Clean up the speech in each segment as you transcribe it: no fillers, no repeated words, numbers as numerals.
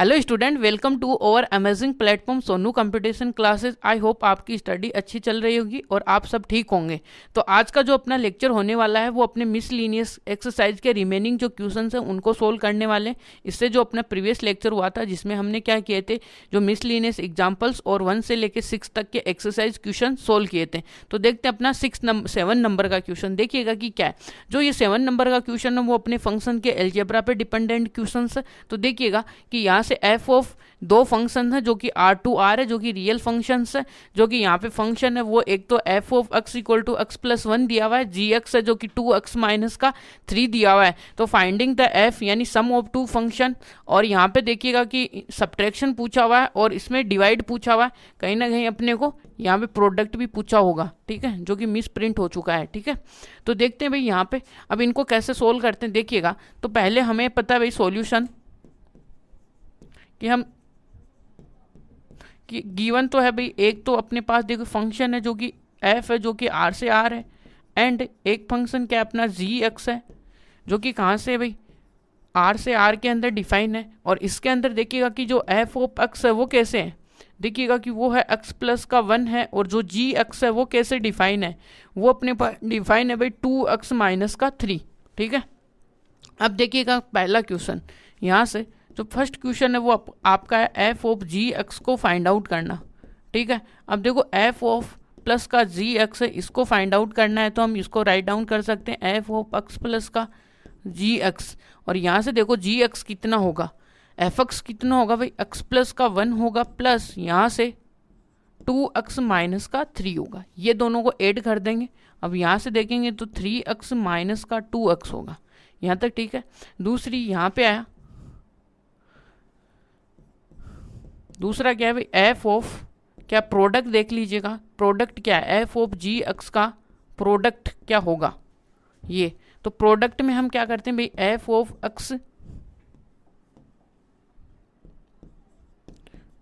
Hello student, welcome to our amazing platform Sonu computation classes. I hope आपकी study अच्छी चल रही होगी और आप सब ठीक होंगे। तो आज का जो अपना लेक्चर होने वाला है वो अपने मिसलिनियस एक्सरसाइज के रिमेनिंग जो क्वेश्चंस हैं उनको सोल्व करने वाले हैं। इससे जो अपना प्रीवियस लेक्चर हुआ था जिसमें हमने क्या किए थे, जो मिसलिनियस एग्जाम्पल्स और 1 से लेकर 6 तक के एक्सरसाइज क्वेश्चन सोल्व किए थे। तो देखते हैं अपना 7 नंबर का क्वेश्चन। देखिएगा कि क्या है। जो ये 7 नंबर का क्वेश्चन है वो अपने फंक्शन के एल्जेब्रा पे डिपेंडेंट क्वेश्चन है। तो देखिएगा कि यहाँ से एफ ऑफ दो फंक्शन है जो कि R2R है, जो कि रियल फंक्शन है। जो कि यहाँ पे फंक्शन है वो एक तो f of x equal to x plus 1 दिया हुआ है, जी एक्स है जो कि 2x माइनस का 3 दिया हुआ है। तो फाइंडिंग द एफ यानी सम ऑफ टू फंक्शन। और यहाँ पे देखिएगा कि सब्ट्रैक्शन पूछा हुआ है और इसमें डिवाइड पूछा हुआ है। कहीं ना कहीं अपने को यहाँ पे प्रोडक्ट भी पूछा होगा, ठीक है, जो कि मिस प्रिंट हो चुका है। ठीक है, तो देखते हैं भाई यहाँ पे अब इनको कैसे सोल्व करते हैं। देखिएगा तो पहले हमें पता है भाई सॉल्यूशन कि हम कि गिवन तो है भाई, एक तो अपने पास देखो फंक्शन है जो कि एफ है जो कि आर से आर है, एंड एक फंक्शन क्या अपना जी एक्स है जो कि कहाँ से है भाई, आर से आर के अंदर डिफाइन है। और इसके अंदर देखिएगा कि जो एफ ऑफ एक्स है वो कैसे है, देखिएगा कि वो है एक्स प्लस का 1 है। और जो जी एक्स है वो कैसे डिफाइन है, वो अपने पास डिफाइन है भाई 2x माइनस का 3। ठीक है, अब देखिएगा पहला क्वेश्चन, यहाँ से जो फर्स्ट क्वेश्चन है वो आपका है एफ ऑफ जी एक्स को फाइंड आउट करना। ठीक है, अब देखो एफ ऑफ प्लस का जी एक्स है, इसको फाइंड आउट करना है तो हम इसको राइट डाउन कर सकते हैं एफ ऑफ एक्स प्लस का जी एक्स। और यहाँ से देखो जी एक्स कितना होगा, एफ एक्स कितना होगा भाई, एक्स प्लस का 1 होगा प्लस यहाँ से 2x माइनस का 3 होगा। ये दोनों को ऐड कर देंगे। अब यहाँ से देखेंगे तो 3x माइनस का 2x होगा। यहाँ तक ठीक है। दूसरी यहाँ पे आया, दूसरा क्या है भाई, एफ ऑफ क्या प्रोडक्ट देख लीजिएगा, प्रोडक्ट क्या है, एफ ऑफ जी एक्स का प्रोडक्ट क्या होगा ये। तो प्रोडक्ट में हम क्या करते हैं भाई, एफ ऑफ एक्स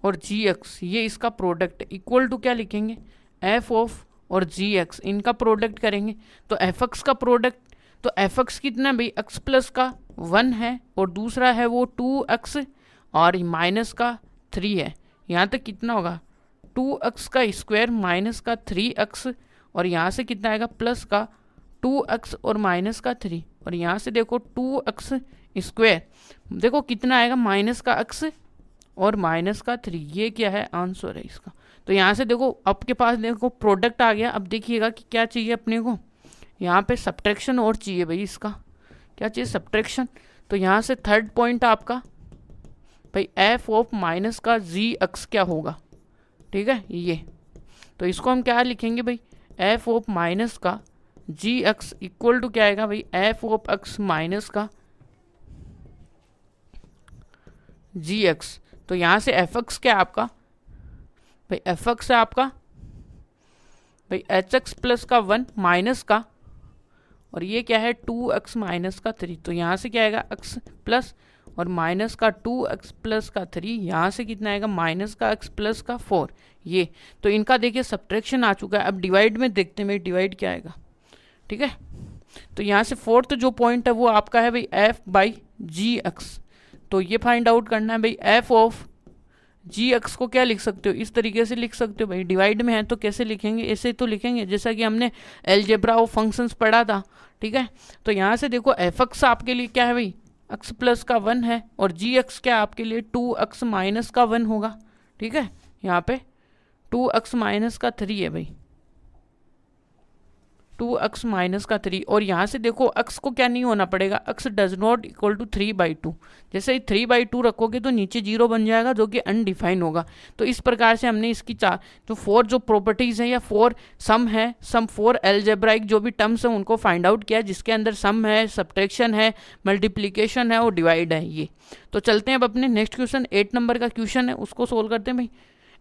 और जी एक्स, ये इसका प्रोडक्ट इक्वल टू क्या लिखेंगे, एफ ऑफ और जी एक्स इनका प्रोडक्ट करेंगे। तो एफ एक्स का प्रोडक्ट, तो एफ एक्स कितना भाई, एक्स प्लस का 1 है और दूसरा है वो 2x और माइनस का 3 है। यहाँ तक कितना होगा, 2x का स्क्वायर माइनस का 3x और यहाँ से कितना आएगा प्लस का 2x और माइनस का 3। और यहाँ से देखो 2x स्क्वायर देखो कितना आएगा, माइनस का x और माइनस का 3। ये क्या है, आंसर है इसका। तो यहाँ से देखो आपके पास देखो प्रोडक्ट आ गया। अब देखिएगा कि क्या चाहिए अपने को, यहाँ पे सब्ट्रैक्शन और चाहिए भाई, इसका क्या चाहिए, सब्ट्रैक्शन। तो यहाँ से थर्ड पॉइंट आपका भाई एफ ऑफ माइनस का जी एक्स क्या होगा, ठीक है ये। तो इसको हम क्या लिखेंगे भाई, एफ ऑफ माइनस का जी एक्स इक्वल टू क्या आएगा भाई, एफ ऑफ एक्स माइनस का जी एक्स। तो यहाँ से एफ एक्स क्या है आपका भाई, एफ एक्स है आपका भाई एच एक्स प्लस का 1 माइनस का, और ये क्या है 2x माइनस का 3। तो यहाँ से क्या आएगा x प्लस और माइनस का 2x प्लस का 3, यहाँ से कितना आएगा माइनस का x प्लस का 4। ये तो इनका देखिए सब्ट्रैक्शन आ चुका है। अब डिवाइड में देखते हैं भाई डिवाइड क्या आएगा। ठीक है, तो यहाँ से फोर्थ जो पॉइंट है वो आपका है भाई एफ बाई जी एक्स। तो ये फाइंड आउट करना है भाई, एफ ऑफ जी एक्स को क्या लिख सकते हो, इस तरीके से लिख सकते हो भाई, डिवाइड में है तो कैसे लिखेंगे, ऐसे तो लिखेंगे जैसा कि हमने एलजेब्रा ऑफ फंक्शंस पढ़ा था। ठीक है, तो यहाँ से देखो एफ एक्स आपके लिए क्या है भाई, एक्स प्लस का 1 है और जी एक्स क्या आपके लिए 2x माइनस का 1 होगा। ठीक है, यहाँ पे 2x माइनस का 3 है भाई, 2x माइनस का 3। और यहाँ से देखो x को क्या नहीं होना पड़ेगा, x does not equal to 3/2। जैसे ही 3/2 रखोगे तो नीचे 0 बन जाएगा जो कि अनडिफाइन होगा। तो इस प्रकार से हमने इसकी जो 4 जो प्रॉपर्टीज़ हैं या 4 सम है, सम 4 एल्जेब्राइक जो भी टर्म्स हैं उनको फाइंड आउट किया, जिसके अंदर सम है, सब्ट्रैक्शन है, मल्टीप्लीकेशन है और डिवाइड है ये। तो चलते हैं अब अपने नेक्स्ट क्वेश्चन, 8 नंबर का क्वेश्चन है उसको सोल्व करते हैं भाई।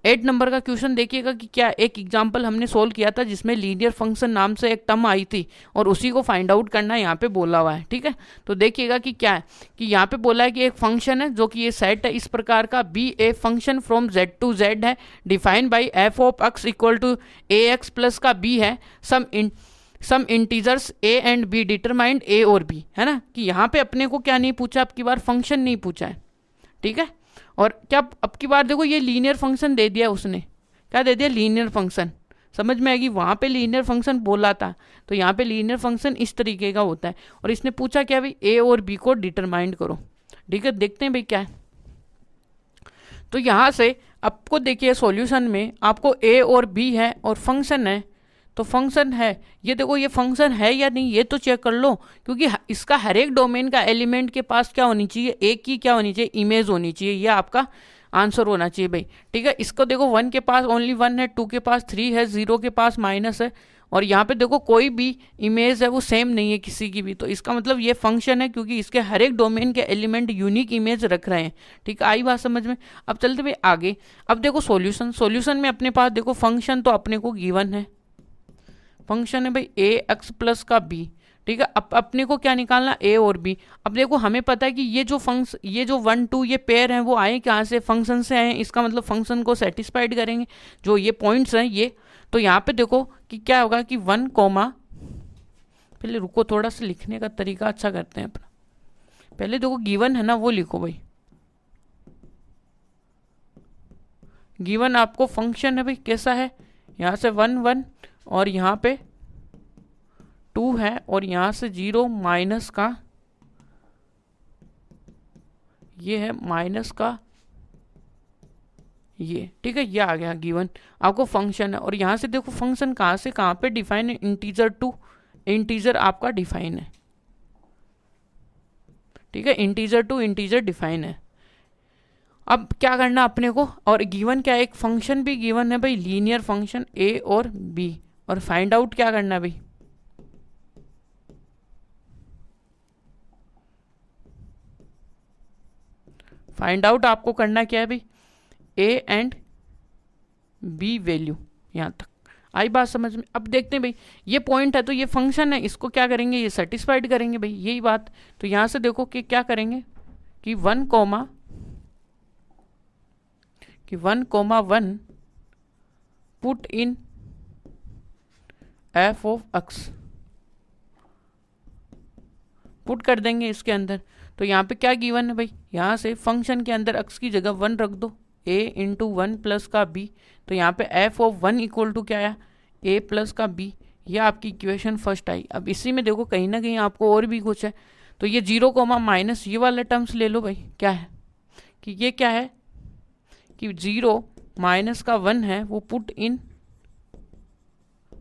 8 नंबर का क्वेश्चन देखिएगा कि क्या, एक एग्जाम्पल हमने सोल्व किया था जिसमें लीनियर फंक्शन नाम से एक टर्म आई थी और उसी को फाइंड आउट करना यहाँ पे बोला हुआ है। ठीक है, तो देखिएगा कि क्या है कि यहाँ पे बोला है कि एक फंक्शन है जो कि ये सेट है इस प्रकार का, be a function from Z to Z है, defined by F of x equal to A X plus का बी है, some integers A and B determined A और बी, है ना। कि यहाँ पे अपने को क्या नहीं पूछा, आपकी बार फंक्शन नहीं पूछा है। ठीक है, और क्या अब की बार देखो ये लीनियर फंक्शन दे दिया उसने, क्या दे दिया, लीनियर फंक्शन। समझ में आएगी, वहाँ पे लीनियर फंक्शन बोला था, तो यहाँ पे लीनियर फंक्शन इस तरीके का होता है। और इसने पूछा क्या भाई, ए और बी को डिटरमाइंड करो। ठीक है, देखते हैं भाई क्या है। तो यहाँ से आपको देखिए सॉल्यूशन में आपको ए और बी है और फंक्शन है, तो फंक्शन है, ये देखो ये फंक्शन है या नहीं ये तो चेक कर लो, क्योंकि इसका हर एक डोमेन का एलिमेंट के पास क्या होनी चाहिए, एक की क्या होनी चाहिए, इमेज होनी चाहिए, ये आपका आंसर होना चाहिए भाई। ठीक है, इसको देखो 1 के पास ओनली 1 है, 2 के पास 3 है, 0 के पास माइनस है, और यहाँ पे देखो कोई भी इमेज है वो सेम नहीं है किसी की भी, तो इसका मतलब ये फंक्शन है, क्योंकि इसके हर एक डोमेन के एलिमेंट यूनिक इमेज रख रहे हैं। ठीक है, आई बात समझ में। अब चलते भाई आगे। अब देखो सॉल्यूशन, सॉल्यूशन में अपने पास देखो फंक्शन तो अपने को गिवन है, फंक्शन है भाई ए एक्स प्लस का बी। ठीक है, अब अपने को क्या निकालना, ए और बी। अब देखो हमें पता है कि ये जो ये जो 1 2 ये पेयर हैं वो आए कहाँ से, फंक्शन से आए, इसका मतलब फंक्शन को सेटिस्फाइड करेंगे जो ये पॉइंट्स हैं ये। तो यहाँ पे देखो कि क्या होगा कि 1 कोमा, पहले रुको थोड़ा सा लिखने का तरीका अच्छा करते हैं अपना, पहले देखो गिवन है ना वो लिखो भाई, गिवन आपको फंक्शन है भाई कैसा है, यहाँ से 1 1 और यहाँ पे 2 है, और यहाँ से 0 माइनस का ये है, माइनस का ये। ठीक है, ये आ गया गिवन आपको फंक्शन है। और यहाँ से देखो फंक्शन कहाँ से कहाँ पे डिफाइन है, इंटीजर टू इंटीजर आपका डिफाइन है। ठीक है, इंटीजर टू इंटीजर डिफाइन है। अब क्या करना अपने को, और गिवन क्या है, एक फंक्शन भी गिवन है भाई, लीनियर फंक्शन ए और बी, और फाइंड आउट क्या करना है भाई, फाइंड आउट आपको करना क्या है भाई, ए एंड बी वैल्यू। यहाँ तक आई बात समझ में। अब देखते हैं भाई, ये पॉइंट है तो ये फंक्शन है, इसको क्या करेंगे, ये सेटिस्फाइड करेंगे भाई, यही बात। तो यहाँ से देखो कि क्या करेंगे कि 1 comma 1 put in f of x, put कर देंगे इसके अंदर। तो यहाँ पे क्या गिवन है भाई, यहाँ से फंक्शन के अंदर x की जगह 1 रख दो, a इंटू 1 प्लस का b। तो यहाँ पे f ऑफ 1 इक्वल टू क्या आया, a प्लस का b, यह आपकी इक्वेशन फर्स्ट आई। अब इसी में देखो कहीं ना कहीं आपको और भी कुछ है, तो ये 0 कोमा माइनस ये वाला टर्म्स ले लो भाई, क्या है कि ये क्या है कि 0 माइनस का 1 है वो put in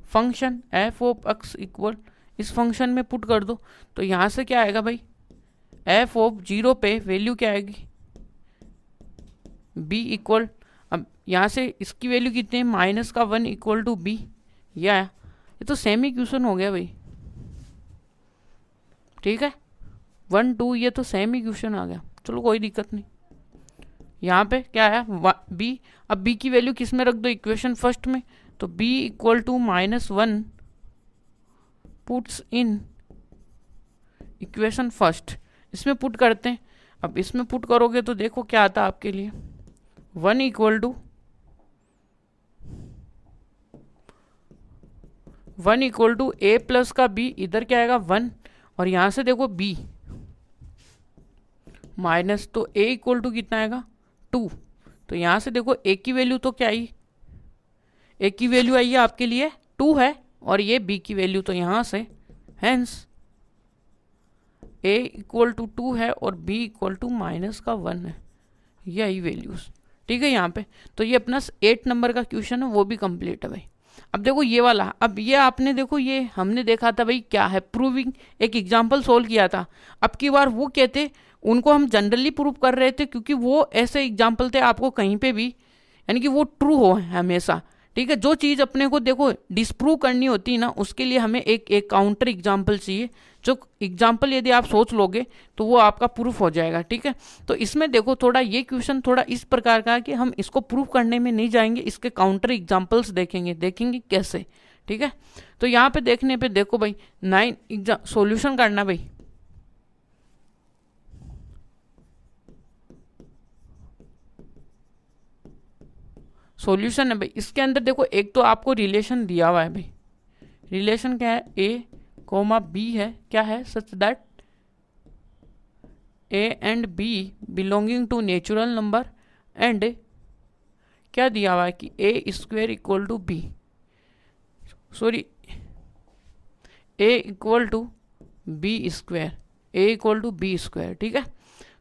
function f of x equal, इस फंक्शन में पुट कर दो। तो यहाँ से क्या आएगा भाई, f ऑफ 0 पे वैल्यू क्या आएगी, b इक्वल, अब यहाँ से इसकी वैल्यू कितनी है, माइनस का 1 इक्वल टू बी, या ये तो सेम ही क्वेश्चन हो गया भाई। ठीक है, 1 2 ये तो सेम ही क्वेश्चन आ गया, चलो कोई दिक्कत नहीं। यहाँ पे क्या है b, अब b की वैल्यू किस में रख दो, इक्वेशन फर्स्ट में, तो b equal to -1 puts in equation first, इसमें पुट करते हैं। अब इसमें पुट करोगे तो देखो क्या आता है आपके लिए, 1 equal to 1 equal to A plus का बी, इधर क्या आएगा 1, और यहाँ से देखो b माइनस, तो a इक्वल टू कितना आएगा 2। तो यहाँ से देखो a की वैल्यू तो क्या आई, a की वैल्यू आई है आपके लिए 2 है, और ये b की वैल्यू तो यहाँ से, हेंस a इक्वल टू 2 है और b इक्वल टू माइनस का 1 है, ये आई वैल्यूज। ठीक है, यहाँ पे तो ये अपना 8 नंबर का क्वेश्चन है वो भी कंप्लीट है भाई। अब देखो ये वाला, अब ये आपने देखो ये हमने देखा था भाई क्या है, प्रूविंग, एक एग्जाम्पल सोल्व किया था। अब की बार वो कहते उनको हम जनरली प्रूव कर रहे थे, क्योंकि वो ऐसे एग्जाम्पल थे आपको कहीं पे भी, यानी कि वो ट्रू हो हमेशा। ठीक है, जो चीज़ अपने को देखो डिस्प्रूव करनी होती है ना, उसके लिए हमें एक काउंटर एग्जाम्पल चाहिए, जो एग्जाम्पल यदि आप सोच लोगे तो वो आपका प्रूफ हो जाएगा। ठीक है, तो इसमें देखो थोड़ा ये क्वेश्चन थोड़ा इस प्रकार का है कि हम इसको प्रूफ करने में नहीं जाएंगे, इसके काउंटर एग्जाम्पल्स देखेंगे कैसे। ठीक है, तो यहाँ पे देखने पे देखो भाई 9 सॉल्यूशन करना भाई, सॉल्यूशन है भाई। इसके अंदर देखो एक तो आपको रिलेशन दिया हुआ है भाई, रिलेशन क्या है, a कोमा b है, क्या है, such that A and B belonging to natural number and क्या दिया हुआ है कि A square equal to B, sorry A equal to B square, A equal to B square. ठीक है,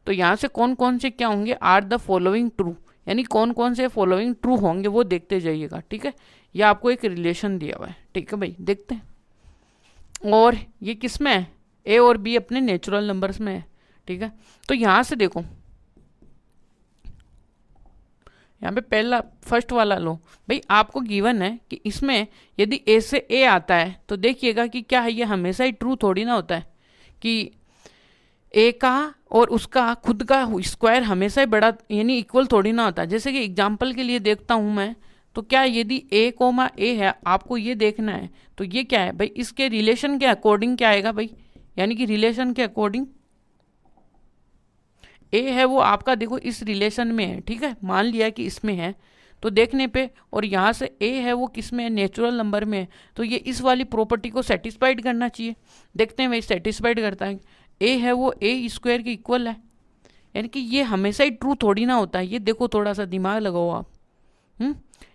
तो यहाँ से कौन कौन से क्या होंगे, आर द फॉलोइंग ट्रू, यानी कौन कौन से फॉलोइंग ट्रू होंगे वो देखते जाइएगा। ठीक है, ये आपको एक रिलेशन दिया हुआ है। ठीक है भाई, देखते हैं। और ये किस में है, ए और बी अपने नेचुरल नंबर्स में है। ठीक है, तो यहाँ से देखो, यहाँ पे पहला फर्स्ट वाला लो भाई, आपको गिवन है कि इसमें यदि ए से ए आता है तो देखिएगा कि क्या है, ये हमेशा ही ट्रू थोड़ी ना होता है कि ए का और उसका खुद का स्क्वायर हमेशा ही बड़ा यानी इक्वल थोड़ी ना होता है। जैसे कि एग्जांपल के लिए देखता हूँ मैं, तो क्या यदि ए कोमा ए है, आपको ये देखना है, तो ये क्या है भाई, इसके रिलेशन के अकॉर्डिंग क्या आएगा भाई, यानी कि रिलेशन के अकॉर्डिंग ए है वो आपका देखो इस रिलेशन में है। ठीक है, मान लिया कि इसमें है, तो देखने पे, और यहाँ से ए है वो किस में है, नेचुरल नंबर में है, तो ये इस वाली प्रॉपर्टी को सेटिस्फाइड करना चाहिए। देखते हैं भाई सेटिस्फाइड करता है, ए है वो ए स्क्वायर के इक्वल है, यानी कि ये हमेशा ही ट्रू थोड़ी ना होता है। ये देखो थोड़ा सा दिमाग लगाओ आप,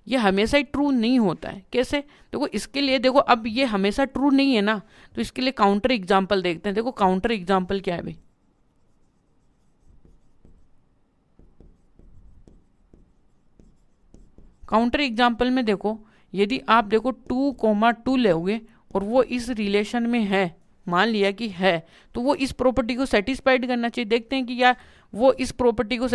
ये हमेशा ही ट्रू नहीं होता है। कैसे, देखो इसके लिए देखो, अब ये हमेशा ट्रू नहीं है ना, तो इसके लिए काउंटर एग्जाम्पल देखते हैं। देखो काउंटर एग्जाम्पल क्या है भाई, काउंटर एग्जाम्पल में देखो, यदि आप देखो 2,2 लोगे और वो इस रिलेशन में है, मान लिया कि है, तो वो इस प्रॉपर्टी को सेटिस्फाइड करना चाहिए। देखते हैं कि यार वो इस प्रॉपर्टी को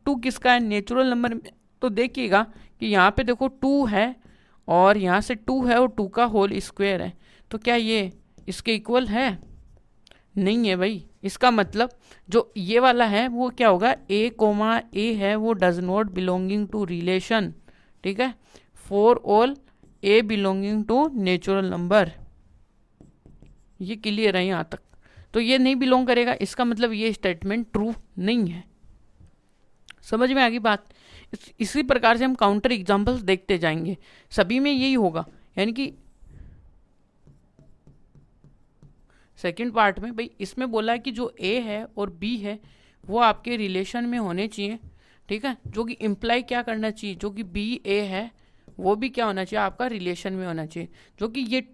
टू किसका है, नेचुरल नंबर में, तो देखिएगा कि यहाँ पे देखो 2 है और यहाँ से 2 है और 2 का होल स्क्वायर है, तो क्या ये इसके इक्वल है, नहीं है भाई। इसका मतलब जो ये वाला है वो क्या होगा, ए कोमा ए है वो does not belonging to relation. ठीक है, for all A belonging to natural number, ये क्लियर है यहाँ तक, तो ये नहीं बिलोंग करेगा, इसका मतलब ये स्टेटमेंट ट्रू नहीं है। समझ में आ गई बात। इसी प्रकार से हम काउंटर एग्जांपल्स देखते जाएंगे, सभी में यही होगा, यानी कि सेकंड पार्ट में भाई इसमें बोला है कि जो ए है और बी है वो आपके रिलेशन में होने चाहिए। ठीक है, जो कि इम्प्लाई क्या करना चाहिए, जो कि बी ए है वो भी क्या होना चाहिए, आपका रिलेशन में होना चाहिए। जो कि ये